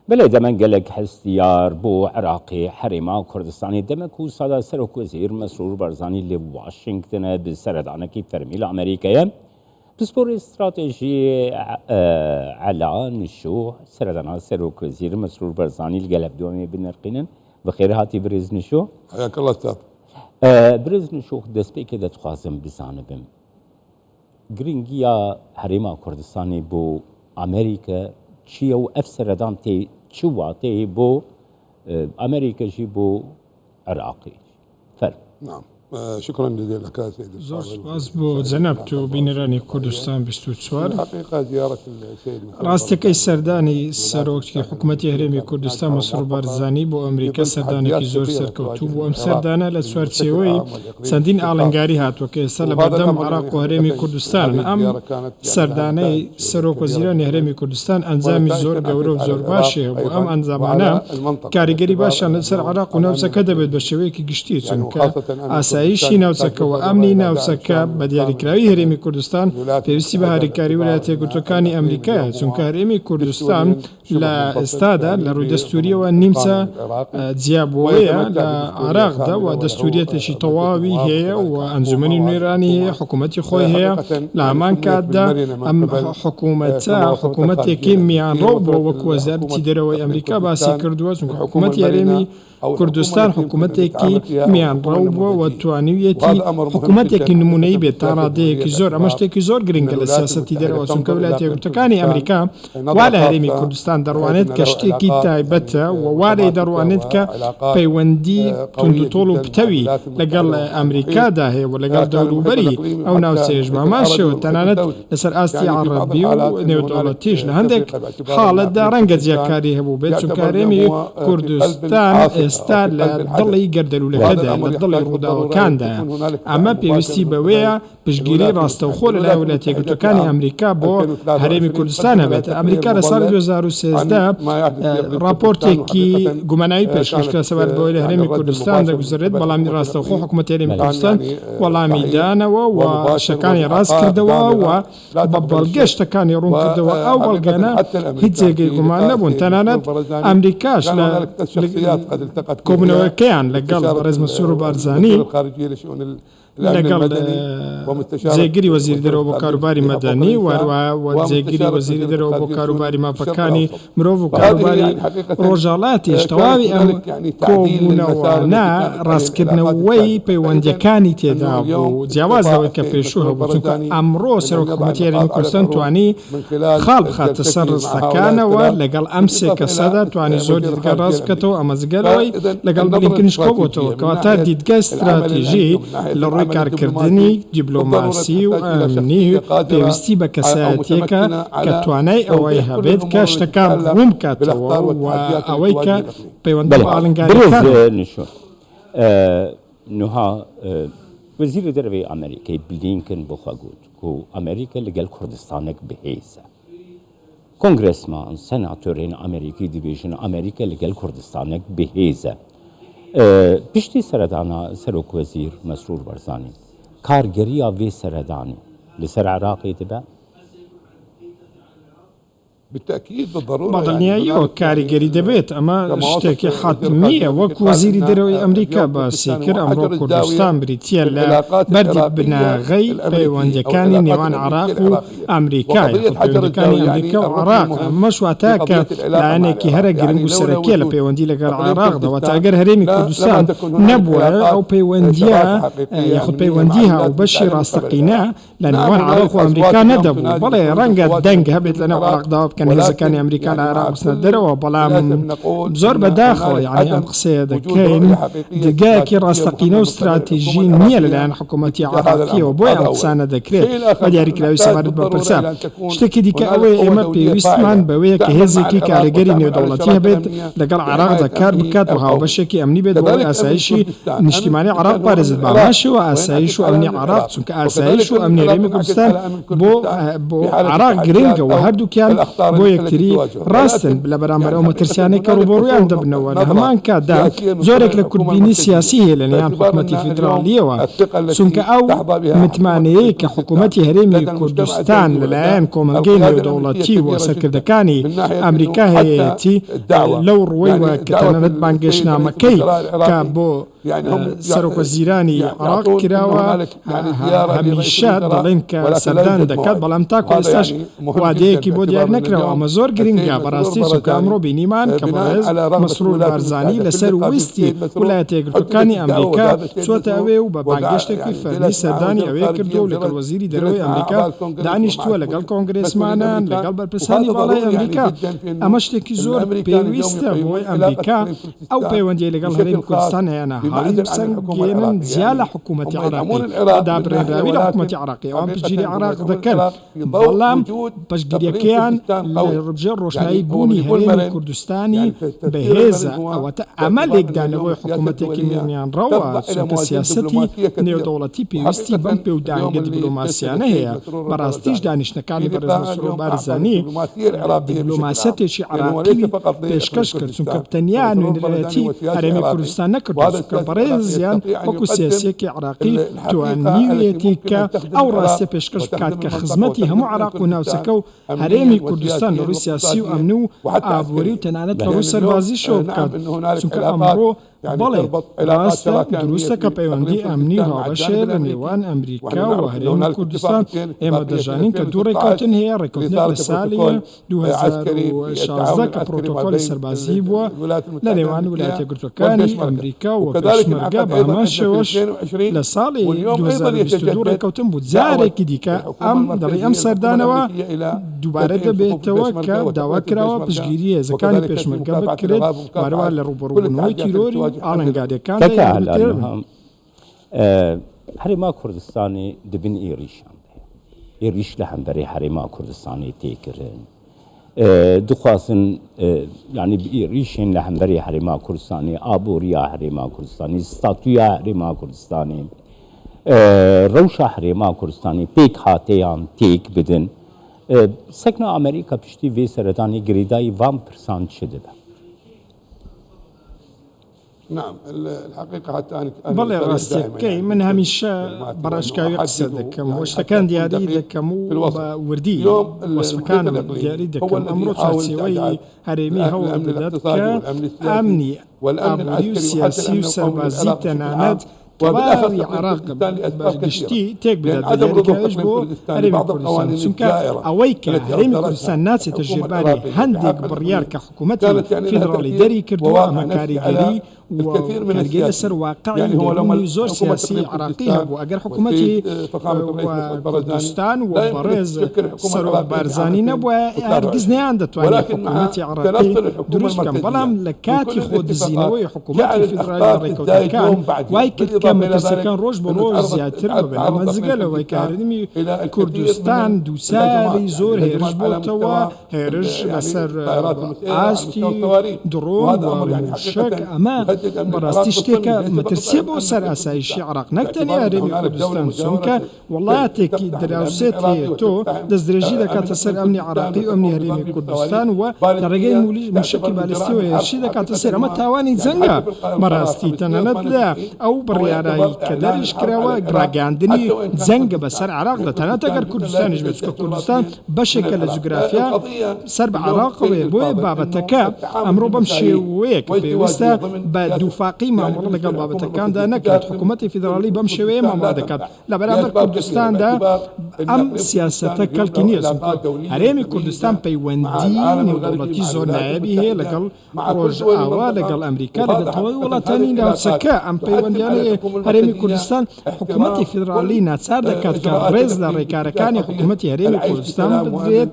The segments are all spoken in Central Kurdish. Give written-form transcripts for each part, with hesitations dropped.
بله دمن گلک هستیار بو عراقی حریما کردستانی دمک و صدا سرک وزیر مسرور بارزانی لی واشنگتن بسردانه کی فرمیل امریکایه بسپور استراتژی علا نشو سردانا سرک وزیر مسرور بارزانی لگلب دومی بنرقینن بخیر هاتی برز نشو حياك الله استاذ. برز نشو دست بی که دت خوازم بزانبم گرینگیا حریما کردستانی بو امریکا چیه و افسردان تی چواتی بو امریکا جی بو عراقی فرق. نعم شكرا جزيلا لك سيدي. زور سپاس بو جنابتو بینرانی کردستان 24. حقيقة زيارة السيد راستك سردانی سروکی حکومتی هرمی کردستان مسرور بارزانی بو امریکا سردانێکی زۆر سەرکەوتوو بوو. ئەم سەردانە لە چوارچێوەی چەندین ئاڵنگاری هاتووە کە ئێستا لە بەردەم عێراق و هەرێمی کوردستانن. ئەم سەردانەی سەرۆک وەزیرانی هەرێمی کوردستان ئەنجامی زۆر گەورە و زۆر باشی هەبوو. ئەم ئەنجامانە کاریگەری باشیان لەسەر عێراق و ناوچەکە دەبێت بە شێوەیەکی گشتی چونکە ئاسایشی ناوچەکەەوە ئەمنی ناوچەکە بە دیاریکراوی هەرێمی کوردستان پێویستی بە هاریکاری ویلایەتە یەکگرتووەکانی ئەمریکایە چونکە هەرێمی کوردستان لە ئێستادا لە ڕووی دەستوریەوە نیمچە جیابووەیە لە عێراقدا و دەستوریەتێکی تەواوی هەیە و ئەنجومەنی نوێرانی هەیە حکوومەتی خۆی هەیە. لە هەمان کاتدا ئەم حکوومەتە حکوومەتێکی میانڕۆ بۆ وەکو وەزارەتی دەرەوەی ئەمریکا باسی کردووە چونکە حکوومەتی هەرێمی کوردستان حکوومەتێکی میانڕەو بووە و توانیویەتی حکوومەتێکی نمونەیی بێت تا ڕادەیەکی زۆر. ئەمە شتێکی زۆر گرنگە لە سیاسەتی دەرەوە چونکە ویلایەتە یەکگرتووەکانی ئەمریکا وا لە هەرێمی کوردستان دەڕوانێت کە شتێکی تایبەتە و وارەی دەڕوانێت کە پەیوەندی توندوتۆڵ و پتەوی لەگەڵ ئەمریکادا هەیە و لەگەڵ دەوروبەری ئەو ناوچەیەش بە ماشەوە تەنانەت لەسەر ئاستی عەرەبی و نێودەوڵەتیش لە هەندێک حاڵەتدا ڕەنگە جیاکاری هەبوو بێت چونکە هەرێمی کوردستان ئێستا لە دڵی گەردەلوولەکەدا لە دڵی ڕووداوەکاندایە. ئەمە پێویستی بەوەیە پشتگیری ڕاستەوخۆ لەلای ویلایەتە یەکگرتووەکانی ئەمریکا بۆ هەرێمی کوردستان هەبێت. ئەمریکا لە ساڵی 2013 راپۆرتێکی گوماناوی پێشکەشکرا سەبارەت بەوەی لە هەرێمی کوردستان دەگوزارێت بەڵامی ڕاستەوخۆ حکوومەتی هەرێمی کوردستان وەڵامی دانەوە و شتەکانی ڕاست کردەوە و بە بەڵگە شتەکانی ڕوون کردەوە. ئەو بەڵگانە هیچ جێگەی گومان نەبوون. تەنانەت ئەمریکاش لە کۆبوونەوەکەیان لەگەڵ ڕێز مسرور بارزانی لەگەڵ جێگیری وەزیری دەرەوە بۆ کاروباری مەدەنی و جێگیری وەزیری دەرەوە بۆ کاروباری مافەکانی مرۆڤ و کاروباری ڕۆژهەڵاتیش تەواوی ئەم کۆبوونەوەانە ڕاستکردنەوەی پەیوەندیەکانی تێدا بوو جیاواز لەوەی کە پێشوو هەبوو چونکە ئەمڕۆ سەرۆک حکوومەتی هەرێمی کوردستان توانی خاڵ بخاتە سەر ڕستەکانەوە لەگەڵ ئەم سێ کەسەدا توانی زۆر دیدگە ڕاست بکەتەوە. ئەمە جگەرەوەی لەگەڵ بلینکنیش کۆبووەتەوە کەواتە دیدگە استراتیژی لە ڕۆی کارکردنی دیبلۆماسی و ئەمنی پێویستی بە کەسایەتیەکە کە توانای ئەوەی هەبێت کە شتەکان ڕوون بکاتەوە و ئەوەی کە پەیوەندی بە ئاڵنگاریەکان نوها وەزیری دەرەوەی ئەمریکای بلینکن بۆخوا گوت و ئەمریکا لەگەڵ کوردستانێک بەهێزە. کۆنگرێسمان سەناتۆرین ئەمریکی دەبێژن ئەمریکا لەگەڵ کوردستانێک بەهێزە. پشتی سەردانا سەرۆک وەزیر مسرور بارزانی کارگەریە وێ سەردانی لەسەر عێراقی دەبێت؟ بالتأكيد بالضرورة بەدڵنیاییەوە کاریگەری دەبێت. ئەمە شتێکی حتمیە وەک وەزیری دەرەوەی ئەمریکا باسی کرد. ئەمڕۆ کوردستان بریتیە لە بەردی بناغەی پەیوەندیەکانی نێوان عێراق و ئەمریکای پەیوەندیەکانی ئەمریکا و عێراق. ئەمەش واتە کە لایەنێکی هەرە گرنگ و سەرەکیە لە پەیوەندی لەگەڵ عێراقدا واتە ئەگەر هەرێمی کوردستان نەبووە ئەو پەیوەندیە یاخود پەیوەندی هاوبەشی ڕاستەقینە لە نێوان عێراق و ئەمریکا نەدەبوو. بەڵێ ڕەنگە دەنگ هەبێت لەنێو عێراقدا بکەن هێزەکانی ئەمریکا لە عێراق بچنە دەرەوە بەڵام زۆر بەداخەوە یعنی ئەم قسەیە دەکەین دگایەکی ڕاستەقینە و استراتیژی نییە لەلایەن حکوومەتی عێراقیەوە بۆی ئەم قسانە دەکرێت بە دیاریکراوی سەبارەت بە پرسە. شتێکی دیکە ئەوەیە ئێمە پێویستمان بەوەیە کە هێزێکی کاریگەری نێودەوڵەتی هەبێت لەگەڵ عێراقدا کار بکات و هاوبەشێکی ئەمنی بێت بۆ ئاسایشی نیشتیمانی عێراق پارێزێت باماشەوە ئاسایش و ئەمنی عێراق چونکە ئاسایش و ئەمنی هەرێمی کوردستان بۆ عێراق گرنگە و هەردووکیان بۆ یەکتری ڕاستن لە بەرامبەر ئەو مەترسیانەی کە ڕوبەڕوویان دەبنەوە لە هەمان کاتدا زۆرێک لە کورتبینی سیاسی هەیە لە نێوان حکوومەتی فیدراڵیەوە چونکە ئەو متمانەیە کە حکوومەتی هەرێمی کوردستان لەلایەن کۆمەلگەی نێودەوڵەتی و سەرکردەکانی ئەمریکا هەیەتی لەو ڕوەیەوە کە تەنانەت بانگێشنامەکەی کە بۆ سەرۆکوەزیرانی عێراق کراوە هەمیشە دەڵێن کە سەردان دەکات بەڵام تاکو ئێستاش وادەیەکی بۆ دیار نەکراوە ئەمە زۆر گرنگە بەڕاستی چونکە ئەمڕۆ بینیمان کە بەڕێز مەسرور بارزانی لەسەر ویستی ویلایەتە یەکگرتووەکانی ئەمریکا چۆتە ئەوێ و بە بانگێشتێکی فەرمی سەردانی ئەوەیە کردو و لەگەڵ وەزیری دەرەوەی ئەمریکا دانیشتووە لەگەڵ کۆنگرێسمانان لەگەڵ بەرپرسانی باڵای ئەمریکا ئەمە شتێکی زۆر پێویستە بۆی ئەمریکا ئەو پەیوەندیە لەگەڵ هەرێمی کوردستان هەیەە حاڵی سەنگێنن زیا لە حکوومەتی عێراقی دابڕێنراوی لە حکوومەتی عێراقی ئەوان پشتگیری عێراق دەکەن بەڵام پشتگیریەکەیان لە ڕبژێر ڕۆشنایی بوونی هەرێمی کوردستانی بەهێزە ئەوەتە ئەمە لێکدانەوەی حکوومەتێکی میێنیان ڕەوە چونکە سیاسەتی نێودەوڵەتی پێویستی بەم پێودانگە دیپلۆماسیانە هەیە بەڕاستیش دانیشتەکانی بەڕێز مەسرور بارزانی دیپلۆماسیەتێکی عێراقی پێشکەش کرد چونکە تەنیا نوێنەرایەتی هەرێمی کوردستان نەکردو چونکە بەڕێزیان وەکو سیاسیەکی عێراقی توانیویەتی کە ئەو ڕاستە پێشکەش بکات کە خزمەتی هەموو عێراق و ناوچەکە و هەرێمی کوردستان لە ڕووی سیاسی و ئەمن و ئابووری و تەنانەت لە ڕووی سەربازیشەوە بکات چونکە ئەمڕۆ بەڵێ ڕاستە دروستە کە پەیوەندی ئەمنی هاوبەشێ لە نێوان ئەمریکا و هەرێمی کوردستان ئێمە دەژانین کە دوو ڕێکەوتن هەیە ڕێکەوتنێک لە ساڵی 2016 کە پرۆتۆکۆلی سەربازی بووە لە نێوان ویلایەتە یەکگرتووەکانی ئەمریکا و پێشمەرگە بە هەمان شێوەش لە ساڵی 2022 ڕێکەوتن بوو جارێکی دیکە دەڵێ ئەم سەردانەوە دووبارە دەبێتەوە کە داوا کراوە پشتگیری هێزەکانی پێشمەرگە بکرێت وارەوە لە ڕوبەڕووبوونەوەی تیرۆری ئاڵنگادەکان هەرێما کوردستانی دەبن ئێریشان ئێریش لە هەمبەرەی هەرێما کوردستانی تێکردن دخوازن یعنی ئێریشین لە هەمبەری هەرێما کوردستانی ئابووریە هەرێما کوردستانی ستاتویا هەرێما کوردستانی ڕەوشە هەرێما کوردستانی پێک هاتەیان تێک بدن سەکنە ئەمریکا پشتی vê سەردانی گرێدایی وان پرسان چ دەبە نعم الحقيقة حتى بەڵێ ڕاستیەکەی من هەمیشە بەڕاشکاوی قسە دەکەم و شتەکان دیاری دەکەم و بە وردی وەسفەکانم دیاری دەکەم ئەمڕۆ چارچێوەی هەرێمی هەوڵ دەدات کە ئەمنی ئابووری و سیاسی و سەربازی تەنانەت تەواوی عێراق بەگشتی تێک بدات بەدیاریکراویش بۆ هەرێمی کوردستان چونکە ئەوەی کە هەرێمی کوردستان ناچێتە ژێرباری هەندێک بڕیار کە حکوومەتی فیدراڵی دەری کردووە ئەمە کاریگەری وکارگەری لەسەر واقعی دەرونی زۆر سیاسی عێراقی هەبوو ئەگەر حکوومەتی کوردستان و بەڕێز سەرۆک بارزانی نەبووە هەرگیز نەیان دەتوانێت حکوومەتی عێراقی دروست بکەن بەڵام لە کاتی خۆدزینەوەی حکوومەتی فیدراڵی ڕێکەوتەکان وای کرد کە مەترسیەکان ڕۆژ بە ڕۆژ زیاتر ببن ئەمە جگە لەوەی کە هەرێمی کوردستان دووساری زۆر هێرش بووتەوە هێرش لەسەر ئاستی دڕۆن و موشک ئەمە بەڕاستی شتێکە مەترسیە بۆ سەر ئاسایشی عێراق نەکتەنیا هەرێمی کوردستان چونکە وڵاتێکی دراوسێت هەیە تۆ دەستدرێژی دەکاتە سەر ئەمنی عێراقی و ئەمنی هەرێمی کوردستان و لە ڕێگەی موشکی بالێستی و هێرشی دەکاتە سەر ئەمە تاوانی جەنگە بەڕاستی تەنانەت لە ئەو بڕیارایی کە دەریش کراوە گڕاگەاندنی جەنگە بەسەر عێراق دەتەنێت ئەگەر کوردستانیش بێت چونکە کوردستان بەشێکە لە جوگرافیا سەر بە عێراقەوەیە بۆیە بابەتەکە ئەمڕۆ بەم شێوەیە کە پێویستە بە دووفاقی مامەڵە لەگەڵ بابەتەکاندا نەکات حکوومەتی فیدراڵی بەم شێوەیە مامەڵە دەکات لە بەرامبەر کوردستاندا ئەم سیاسەتە کەڵکی نییە هەرێمی کوردستان پەیوەندی نێودەوڵەتی زۆر نایابی هەیە لەگەڵ ڕۆژئاوا لەگەڵ ئەمریکا لەگەڵ تەواوی وڵاتانی ناوچەکە ئەم پەیوەندیانە هەرێمی کوردستان حکوومەتی فیدراڵی ناچار دەکات کە ڕێز لە ڕێکارەکانی حکوومەتی هەرێمی کوردستان بدرێت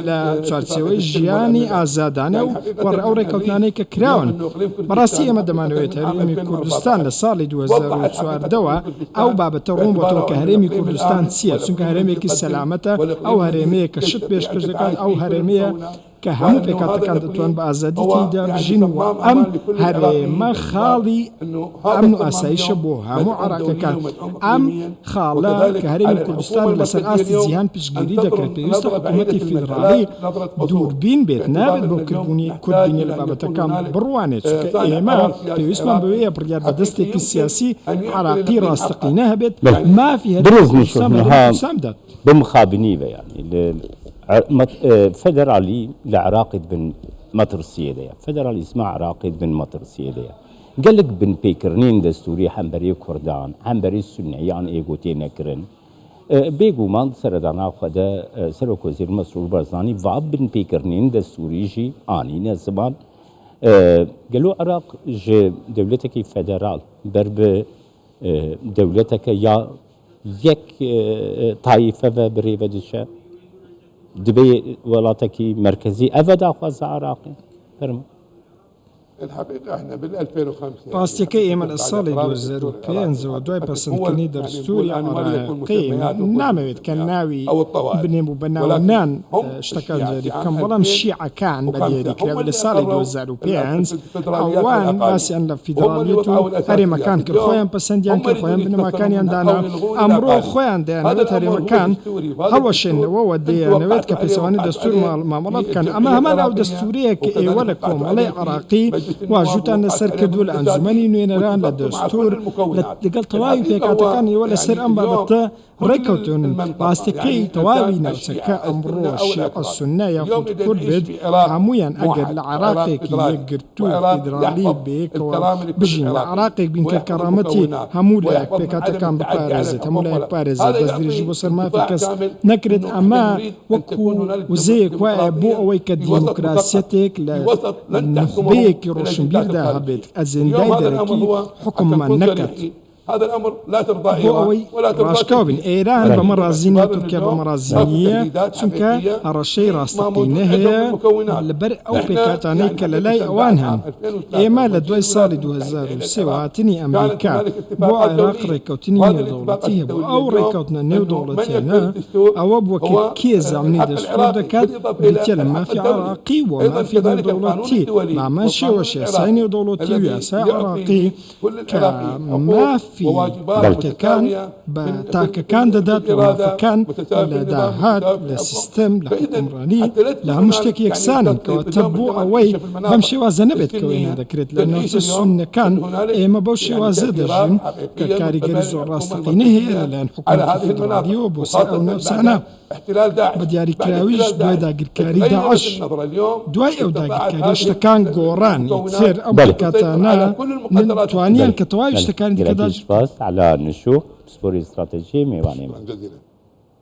لە چارچێوەی ژیانی ئازادانە و ئەو ڕێکەوتانەی کە کراون بەڕاستی ئێمە دەمانەوێت هەرێمی کوردستان لە ساڵی 2014ەوە ئەو بابەتە ڕوون بۆتەوە کە هەرێمی کوردستان چییە چونکە هەرێمێکی سەلامەتە ئەو هەرێمەیە کە شت پێشکەش دەکات ئەو هەرێمەیە کە هەموو پێکاتەکان دەتوان بە ئازادی تێیدا بژین و ئەم هەرێمە خاڵی ئەمن و ئاسایشە بۆ هەموو عێراقیەکان. ئەم خاڵە کە هەرێمی کوردستان لەسەر ئاستی جیهان پشتگیری دەکرێت پێویستە حکوومەتی فیدراڵی دووربین بێت، نابێت بۆ کردبوونی کورتبینی لە بابەتەکان بڕوانێت، چونکە ئێمە پێویستمان بەوەیە بڕیار بە دەستێکی سیاسی عراقی ڕاستەقینە هەبێت مافی دروست بمخابني يعني فدرالي العراق بن مطر سيدة فدرالي اسمه عراق بن مطر سيدة قال لك بن بيكرنين دستوري حنبري كردان حنبري السنيان ايغوتي نكرن بيجو مان سردانا خدا سرك وزير مسرور برزاني واب بن بيكرنين دستوري جي اني نزمان قالوا عراق جي دولتك فدرال برب دولتك يا یک طایفه و بریو دشه دبی ولاتی مرکزی افدا خواست عراقی فرما الحقيقة احنا بال 2005 ڕاستیەکەی ئێمە لە ساڵی 2005 و دوای پەسەندکردنی دەستوری عێراقی نامەوێت کە ناوی بنێم و بە ناوەنان شتەکان جاری بکەم، بەڵام شیعەکان بە دیاریکراوە لە ساڵی 2005 ئەوان باسییان لە فیدراڵیەت و هەرێمەکان کرد، خۆیان پەسەندیان کرد، خۆیان بنەماکانیان دانا. ئەمڕۆ خۆیان دەیانەوێت هەرێمەکان هەڵوەشێنەوە دەیانەوێت کە پێچەوانەی دەستور مامەڵە بکەن. ئەمە هەمان ئەو دەستورەیە کە ئێوە لە کۆمەڵەی عێراقی واژوتان لەسەر کردو لە ئەنجومەنی نوێنەران لە دەستور لەگەڵ تەواوی پێکاتەکان ئێوە لەسەر ئەم بابەتە ڕێکەوتون. ڕاستەکەی تەواوی ناوچەکە ئەمڕۆ شیعە سوننە یاخود کورد بێت، هەمویان ئەگەر لە عێراقێکی یەکگرتوو فیدراڵی بەیەکەوە بژین، لە عێراقێک بین کە کەڕامەتی هەموو لایەک پێکاتەکان بپارێزێت، هەموو لایەک پارێزێت، دەست درێژی بۆ سەر مافی کەس نەکرێت. ئەمە وەکو وزەیەک وایە بۆ ئەوەی کە دیموکراسیەتێک لە نخبەیەکی ڕۆشنبیردا هەبێت ئەجێندای دەرەکی حکوممان نەکات. هذا الامر لا ترضى ايران ولا ترضى راشكوبين ايران بمرازينيا تركيا بمرازينيا چونکە هەڕەشەی ڕاستەقینە هەیە لەبەر ئەو پێکاتانەی کە لەلای ئەوان هەن. ئێمە لە دوای ساڵی 2003 هاتنی ئەمریکا بۆ عێراق ڕێکەوتنی نێودەوڵەتی هەبوو. ئەو ڕێکەوتنە نێودەوڵەتیانە ئەوە بووە کە کێ زامنی دەستور دەکات بریتە لە مافی عێراقی و مافی نێودەوڵەتی، مامان شێوەشە یاسای نێودەوڵەتی و یاسای عێراقی کە مافی بەڵکەکان بە تاکەکان دەدات و مافەکان لە داهات لە سیستەم لە حکومڕانی لە هەموو شتێک یەکسانن کەواتە بۆ ئەوەی بەم شێوازە نەبێت کەوەی نادەکرێت لە ناوچە سوننەکان. ئێمە بەو شێوازە دەژین کە کاریگەری زۆر ڕاستەقینە هەیە لەلایەن حکومەتی فیدراڵیەوە بۆ سەر ئەو ناوچانە بە دیاریکراویش دوای داگیرکاری داعش. دوای ئەو داگیرکاری شتەکان گۆڕانی سێر ئەو پێکاتانە توانیان کە تەواوی شتەکانی دیکەدا على نشوء سپۆری استراتیژی میوانی